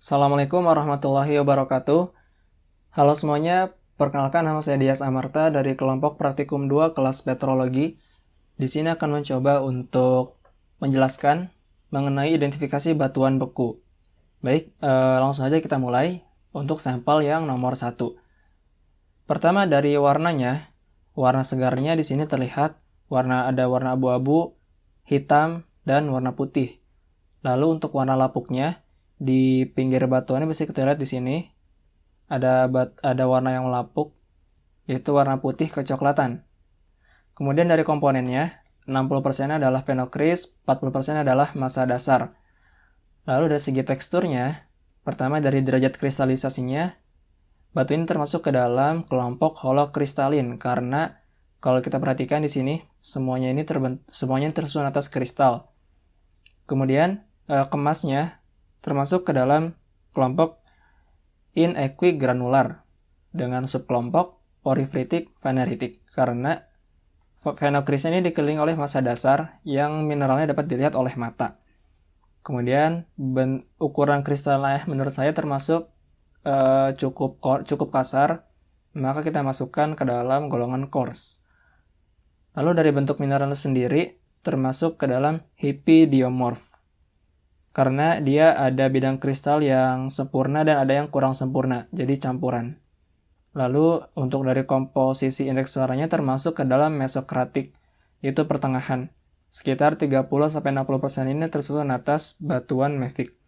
Assalamualaikum warahmatullahi wabarakatuh. Halo semuanya, perkenalkan nama saya Dias Amarta dari kelompok Praktikum 2 kelas Petrologi. Di sini akan mencoba untuk menjelaskan mengenai identifikasi batuan beku. Baik, langsung aja kita mulai untuk sampel yang nomor 1. Pertama dari warnanya, warna segarnya di sini terlihat ada warna abu-abu, hitam, dan warna putih. Lalu untuk warna lapuknya, di pinggir batuannya bisa kita lihat di sini ada warna yang melapuk, yaitu warna putih kecoklatan. Kemudian dari komponennya, 60% adalah fenokris, 40% adalah massa dasar. Lalu dari segi teksturnya, pertama dari derajat kristalisasinya, batu ini termasuk ke dalam kelompok holokristalin karena kalau kita perhatikan di sini semuanya tersusun atas kristal. Kemudian kemasnya termasuk ke dalam kelompok inequigranular dengan subkelompok porifritik vaneritik karena fenokris ini dikelilingi oleh massa dasar yang mineralnya dapat dilihat oleh mata. Kemudian ukuran kristalnya menurut saya termasuk cukup kasar, maka kita masukkan ke dalam golongan coarse. Lalu dari bentuk mineral sendiri termasuk ke dalam hippodiomorph karena dia ada bidang kristal yang sempurna dan ada yang kurang sempurna, jadi campuran. Lalu untuk dari komposisi indeks warnanya termasuk ke dalam mesokratik, yaitu pertengahan. Sekitar 30-60% ini tersusun atas batuan mafic.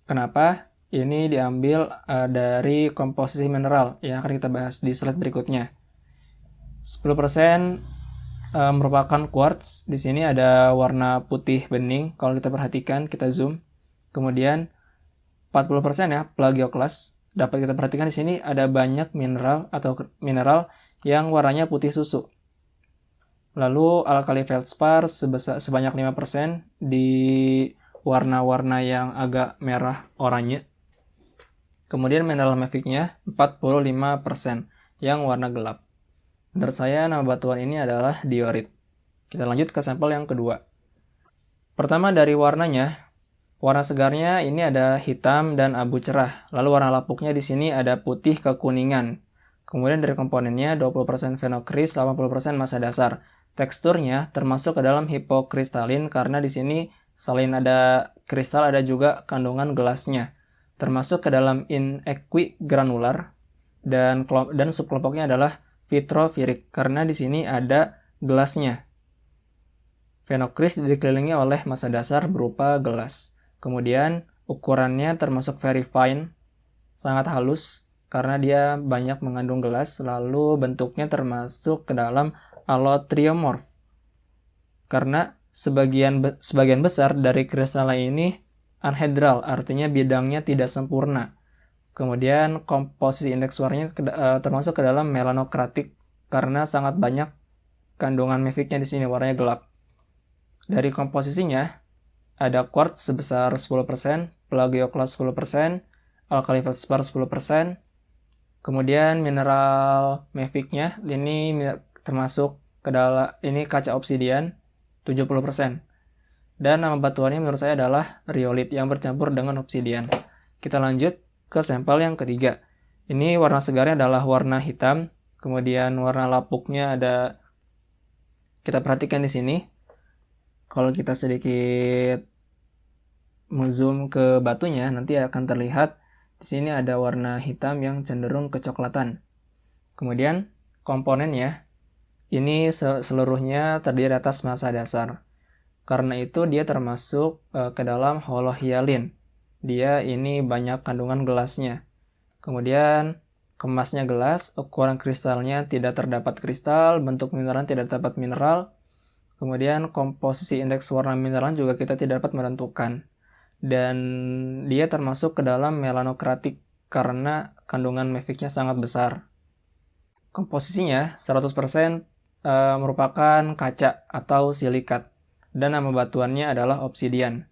Kenapa? Ini diambil dari komposisi mineral yang akan kita bahas di slide berikutnya. 10% merupakan quartz. Di sini ada warna putih bening. Kalau kita perhatikan, kita zoom. Kemudian 40% ya plagioklas. Dapat kita perhatikan di sini ada banyak mineral yang warnanya putih susu. Lalu alkali feldspar sebanyak 5% di warna-warna yang agak merah oranye. Kemudian mineral maficnya 45% yang warna gelap. Menurut saya nama batuan ini adalah diorit. Kita lanjut ke sampel yang kedua. Pertama dari warnanya, warna segarnya ini ada hitam dan abu cerah. Lalu warna lapuknya di sini ada putih kekuningan. Kemudian dari komponennya 20% fenokris, 80% massa dasar. Teksturnya termasuk ke dalam hipokristalin karena di sini selain ada kristal ada juga kandungan gelasnya. Termasuk ke dalam inequigranular dan subkelompoknya adalah vitrofirik karena di sini ada gelasnya. Fenokris dikelilingi oleh massa dasar berupa gelas. Kemudian ukurannya termasuk very fine, sangat halus karena dia banyak mengandung gelas. Lalu bentuknya termasuk ke dalam allotriomorph karena sebagian besar dari kristal ini anhedral, artinya bidangnya tidak sempurna. Kemudian komposisi indeks warnanya termasuk ke dalam melanokratik karena sangat banyak kandungan maficnya di sini warnanya gelap. Dari komposisinya ada quartz sebesar 10%, plagioklas 10%, alkali feldspar 10%. Kemudian mineral maficnya ini termasuk ke dalam ini kaca obsidian 70%. Dan nama batuannya menurut saya adalah riolit yang bercampur dengan obsidian. Kita lanjut ke sampel yang ketiga. Ini warna segarnya adalah warna hitam, kemudian warna lapuknya kita perhatikan di sini. Kalau kita sedikit zoom ke batunya, nanti akan terlihat di sini ada warna hitam yang cenderung kecoklatan. Kemudian komponennya ini seluruhnya terdiri atas massa dasar. Karena itu dia termasuk ke dalam holohyalin. Dia ini banyak kandungan gelasnya. Kemudian kemasnya gelas, ukuran kristalnya tidak terdapat kristal, bentuk mineral tidak terdapat mineral. Kemudian komposisi indeks warna mineral juga kita tidak dapat menentukan. Dan dia termasuk ke dalam melanokratik karena kandungan maficnya sangat besar. Komposisinya 100% merupakan kaca atau silikat. Dan nama batuannya adalah obsidian.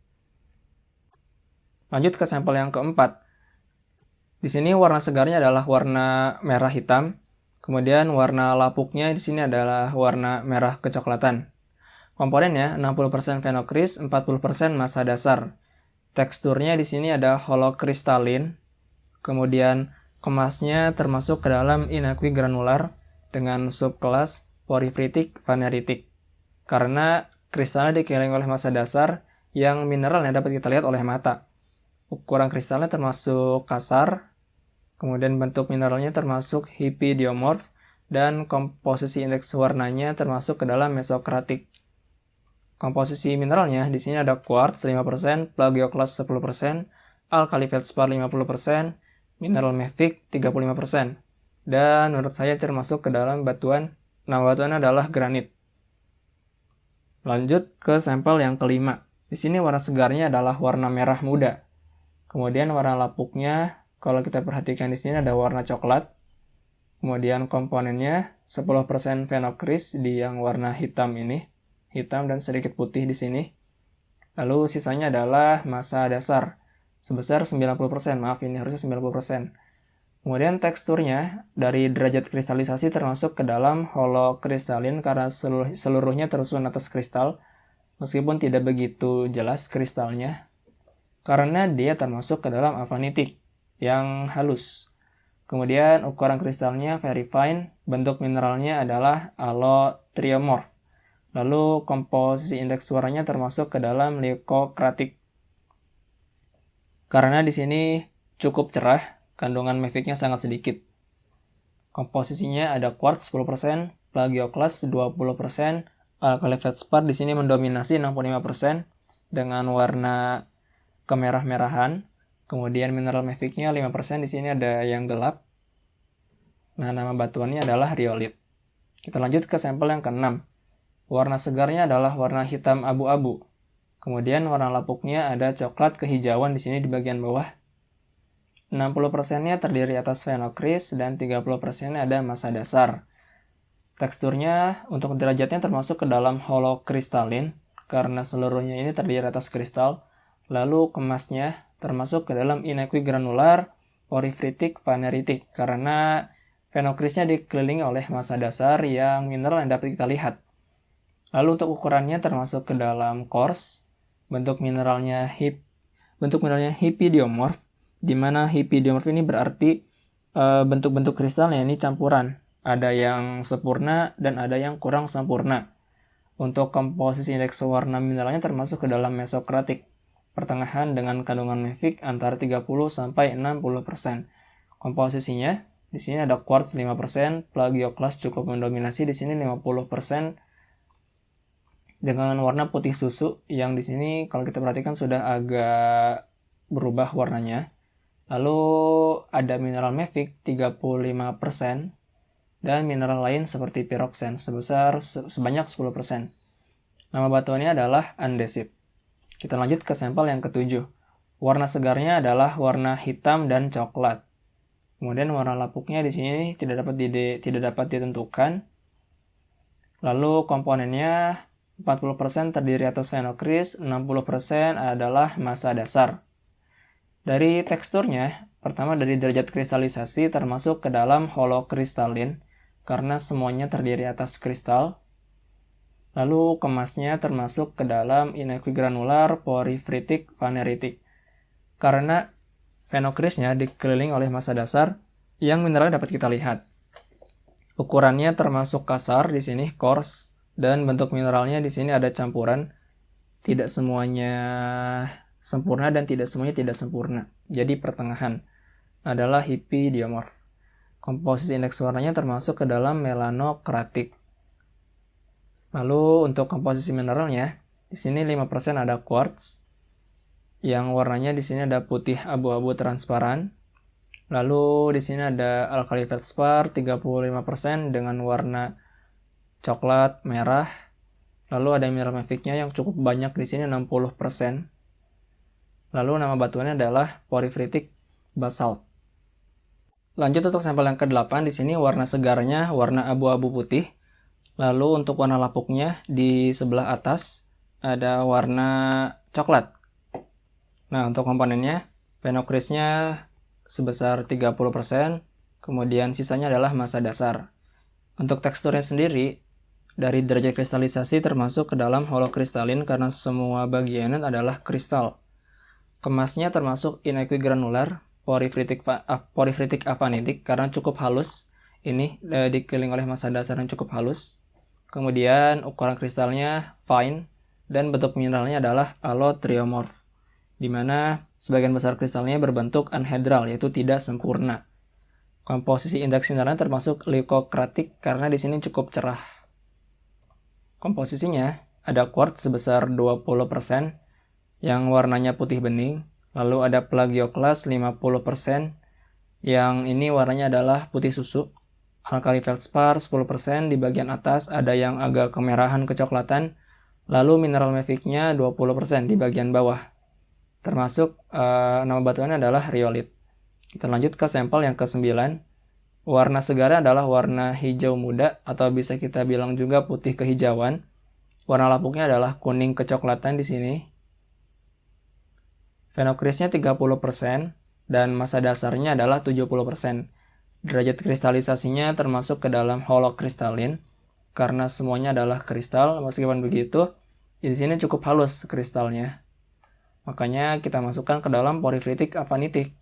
Lanjut ke sampel yang keempat. Di sini warna segarnya adalah warna merah hitam. Kemudian warna lapuknya di sini adalah warna merah kecoklatan. Komponennya 60% fenokris, 40% massa dasar. Teksturnya di sini ada holokristalin, kemudian kemasnya termasuk ke dalam inaqui granular dengan subkelas porifritik vaneritik. Karena kristalnya dikelilingi oleh massa dasar yang mineralnya dapat kita lihat oleh mata. Ukuran kristalnya termasuk kasar, kemudian bentuk mineralnya termasuk hipidiomorf, dan komposisi indeks warnanya termasuk ke dalam mesokratik. Komposisi mineralnya di sini ada quartz 5%, plagioklas 10%, alkali feldspar 50%, mineral mafic 35%. Dan menurut saya termasuk ke dalam batuan, nama batuannya adalah granit. Lanjut ke sampel yang kelima. Di sini warna segarnya adalah warna merah muda. Kemudian warna lapuknya, kalau kita perhatikan di sini ada warna coklat. Kemudian komponennya 10% phenocryst di yang warna hitam ini, hitam dan sedikit putih di sini. Lalu sisanya adalah massa dasar sebesar 90%, maaf ini harusnya 90%. Kemudian teksturnya dari derajat kristalisasi termasuk ke dalam holokristalin karena seluruhnya tersusun atas kristal, meskipun tidak begitu jelas kristalnya, karena dia termasuk ke dalam avanitik yang halus. Kemudian ukuran kristalnya very fine, bentuk mineralnya adalah allotriomorph. Lalu komposisi indeks warnanya termasuk ke dalam leukokratik. Karena di sini cukup cerah, kandungan maficnya sangat sedikit. Komposisinya ada quartz 10%, plagioklas 20%, alkali feldspar di sini mendominasi 65% dengan warna kemerah-merahan. Kemudian mineral maficnya 5%, di sini ada yang gelap. Nah, nama batuannya adalah riolit. Kita lanjut ke sampel yang ke-6. Warna segarnya adalah warna hitam abu-abu. Kemudian warna lapuknya ada coklat kehijauan di sini di bagian bawah. 60%-nya terdiri atas phenocryst dan 30%-nya ada massa dasar. Teksturnya untuk derajatnya termasuk ke dalam holokristalin karena seluruhnya ini terdiri atas kristal. Lalu kemasnya termasuk ke dalam inaqui granular, porifritik, vaneritik karena phenocrystnya dikelilingi oleh massa dasar yang mineral yang dapat kita lihat. Lalu untuk ukurannya termasuk ke dalam coarse, bentuk mineralnya hipidiomorph, di mana hipidiomorph ini berarti bentuk-bentuk kristalnya ini campuran, ada yang sempurna dan ada yang kurang sempurna. Untuk komposisi indeks warna mineralnya termasuk ke dalam mesokratik, pertengahan dengan kandungan mafic antara 30-60%. Komposisinya di sini ada quartz 5%, plagioklas cukup mendominasi di sini 50% dengan warna putih susu yang di sini kalau kita perhatikan sudah agak berubah warnanya. Lalu ada mineral mafic 35% dan mineral lain seperti pyroxene sebanyak 10%. Nama batuannya adalah andesit. Kita lanjut ke sampel yang ke-7. Warna segarnya adalah warna hitam dan coklat. Kemudian warna lapuknya di sini tidak dapat ditentukan. Lalu komponennya 40% terdiri atas phenocryst, 60% adalah massa dasar. Dari teksturnya, pertama dari derajat kristalisasi termasuk ke dalam holokristalin karena semuanya terdiri atas kristal. Lalu kemasnya termasuk ke dalam inaqui granular, porifritik, vaneritik. Karena phenocrystnya dikelilingi oleh massa dasar yang mineralnya dapat kita lihat. Ukurannya termasuk kasar di sini, coarse, dan bentuk mineralnya di sini ada campuran. Tidak semuanya sempurna dan tidak semuanya tidak sempurna. Jadi pertengahan adalah hipidiomorph. Komposisi indeks warnanya termasuk ke dalam melanokratik. Lalu untuk komposisi mineralnya, di sini 5% ada quartz, yang warnanya di sini ada putih abu-abu transparan. Lalu di sini ada alkali feldspar 35% dengan warna coklat merah. Lalu ada mineral maficnya yang cukup banyak di sini 60%. Lalu nama batuannya adalah porifritik basalt. Lanjut untuk sampel yang ke-8, di sini warna segarnya warna abu-abu putih. Lalu untuk warna lapuknya di sebelah atas ada warna coklat. Nah, untuk komponennya phenocrystnya sebesar 30%, kemudian sisanya adalah massa dasar. Untuk teksturnya sendiri, dari derajat kristalisasi termasuk ke dalam holokristalin karena semua bagiannya adalah kristal. Kemasnya termasuk inequigranular, porifritic afanitik karena cukup halus. Ini dikelilingi oleh massa dasar yang cukup halus. Kemudian ukuran kristalnya fine dan bentuk mineralnya adalah allotriomorph, di mana sebagian besar kristalnya berbentuk anhedral, yaitu tidak sempurna. Komposisi indeks mineralnya termasuk leukokratik karena di sini cukup cerah. Komposisinya ada quartz sebesar 20% yang warnanya putih bening, lalu ada plagioklas 50% yang ini warnanya adalah putih susu. Alkali feldspar 10%, di bagian atas ada yang agak kemerahan kecoklatan, lalu mineral maficnya 20% di bagian bawah. Termasuk nama batuannya adalah riolit. Kita lanjut ke sampel yang ke-9. Warna segarnya adalah warna hijau muda atau bisa kita bilang juga putih kehijauan. Warna lapuknya adalah kuning kecoklatan di sini. Phenocrisnya 30% dan massa dasarnya adalah 70%. Derajat kristalisasinya termasuk ke dalam holokristalin karena semuanya adalah kristal. Meskipun begitu, di sini cukup halus kristalnya. Makanya kita masukkan ke dalam porifritic afanitik.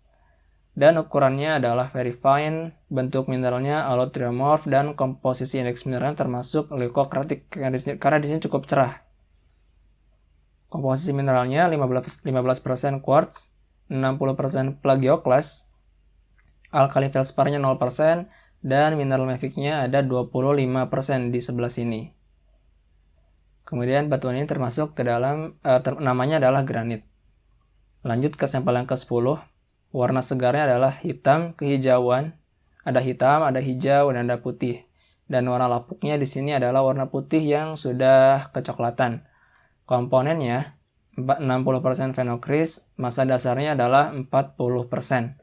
Dan ukurannya adalah very fine, bentuk mineralnya allotriomorph dan komposisi indeks mineral termasuk leukokratik karena di sini cukup cerah. Komposisi mineralnya 15% quartz, 60% plagioklas, alkali feldsparnya 0%, dan mineral maficnya ada 25% di sebelah sini. Kemudian batuan ini termasuk ke dalam, namanya adalah granit. Lanjut ke sampel yang ke-10. Warna segarnya adalah hitam kehijauan, ada hitam, ada hijau, dan ada putih. Dan warna lapuknya di sini adalah warna putih yang sudah kecoklatan. Komponennya 60% phenocris, massa dasarnya adalah 40%.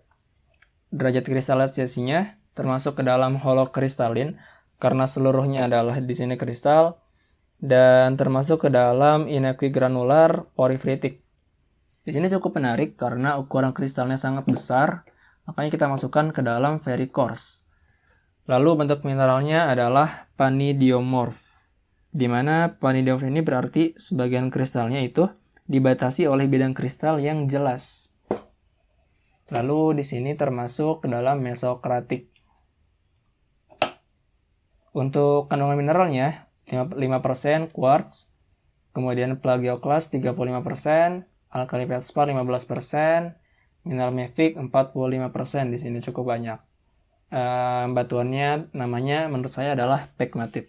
Derajat kristalisasinya termasuk ke dalam holokristalin karena seluruhnya adalah di sini kristal dan termasuk ke dalam inequigranular porifritic. Di sini cukup menarik karena ukuran kristalnya sangat besar, makanya kita masukkan ke dalam very coarse. Lalu bentuk mineralnya adalah panidiomorph, di mana panidiomorph ini berarti sebagian kristalnya itu dibatasi oleh bidang kristal yang jelas. Lalu di sini termasuk ke dalam mesokratik. Untuk kandungan mineralnya 5% quartz, kemudian plagioklas 35%, alkali feldspar 15%, mineral mafic 45%, di sini cukup banyak. Batuannya namanya menurut saya adalah pegmatite.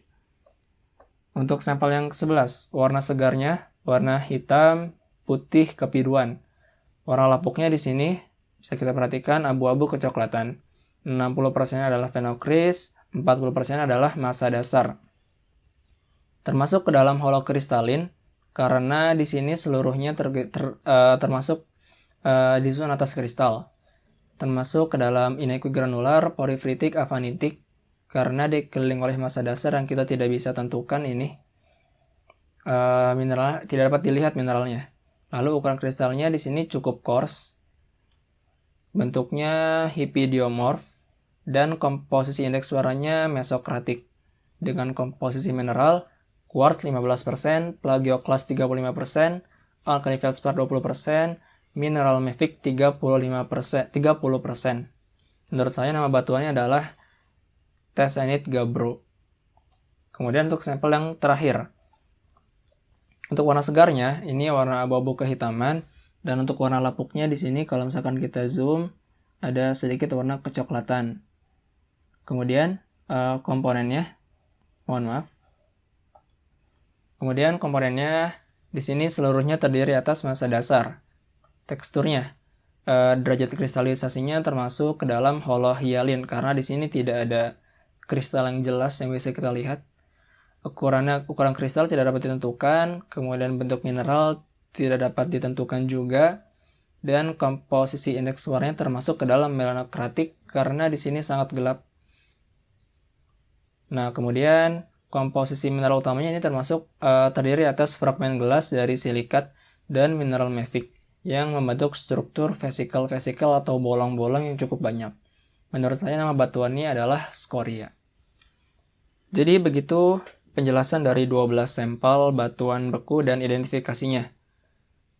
Untuk sampel yang ke-11, warna segarnya warna hitam, putih, kebiruan. Warna lapuknya di sini bisa kita perhatikan abu-abu kecoklatan. 60% adalah phenocris, 40% adalah massa dasar. Termasuk ke dalam holokristalin karena di sini seluruhnya termasuk di zona atas kristal. Termasuk ke dalam inequigranular porifritic afanitik karena dikelilingi oleh massa dasar yang kita tidak bisa tentukan ini. Mineral tidak dapat dilihat mineralnya. Lalu ukuran kristalnya di sini cukup coarse. Bentuknya hipidiomorph dan komposisi indeks warnanya mesokratik dengan komposisi mineral quartz 15%, plagioklas 35%, alkali feldspar 20%, mineral mafic 30%. Menurut saya nama batuannya adalah Tessenite gabbro. Kemudian untuk sampel yang terakhir. Untuk warna segarnya, ini warna abu-abu kehitaman. Dan untuk warna lapuknya di sini kalau misalkan kita zoom, ada sedikit warna kecoklatan. Kemudian komponennya, mohon maaf. Kemudian komponennya di sini seluruhnya terdiri atas massa dasar. Teksturnya, derajat kristalisasinya termasuk ke dalam holohyalin karena di sini tidak ada kristal yang jelas yang bisa kita lihat. Ukuran kristal tidak dapat ditentukan, kemudian bentuk mineral tidak dapat ditentukan juga, dan komposisi indeks warnanya termasuk ke dalam melanokratik karena di sini sangat gelap. Nah, kemudian komposisi mineral utamanya ini termasuk terdiri atas fragmen gelas dari silikat dan mineral mafic yang membentuk struktur vesikel-vesikel atau bolong-bolong yang cukup banyak. Menurut saya nama batuannya adalah skoria. Jadi begitu penjelasan dari 12 sampel batuan beku dan identifikasinya.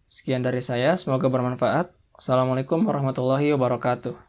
Sekian dari saya, semoga bermanfaat. Assalamualaikum warahmatullahi wabarakatuh.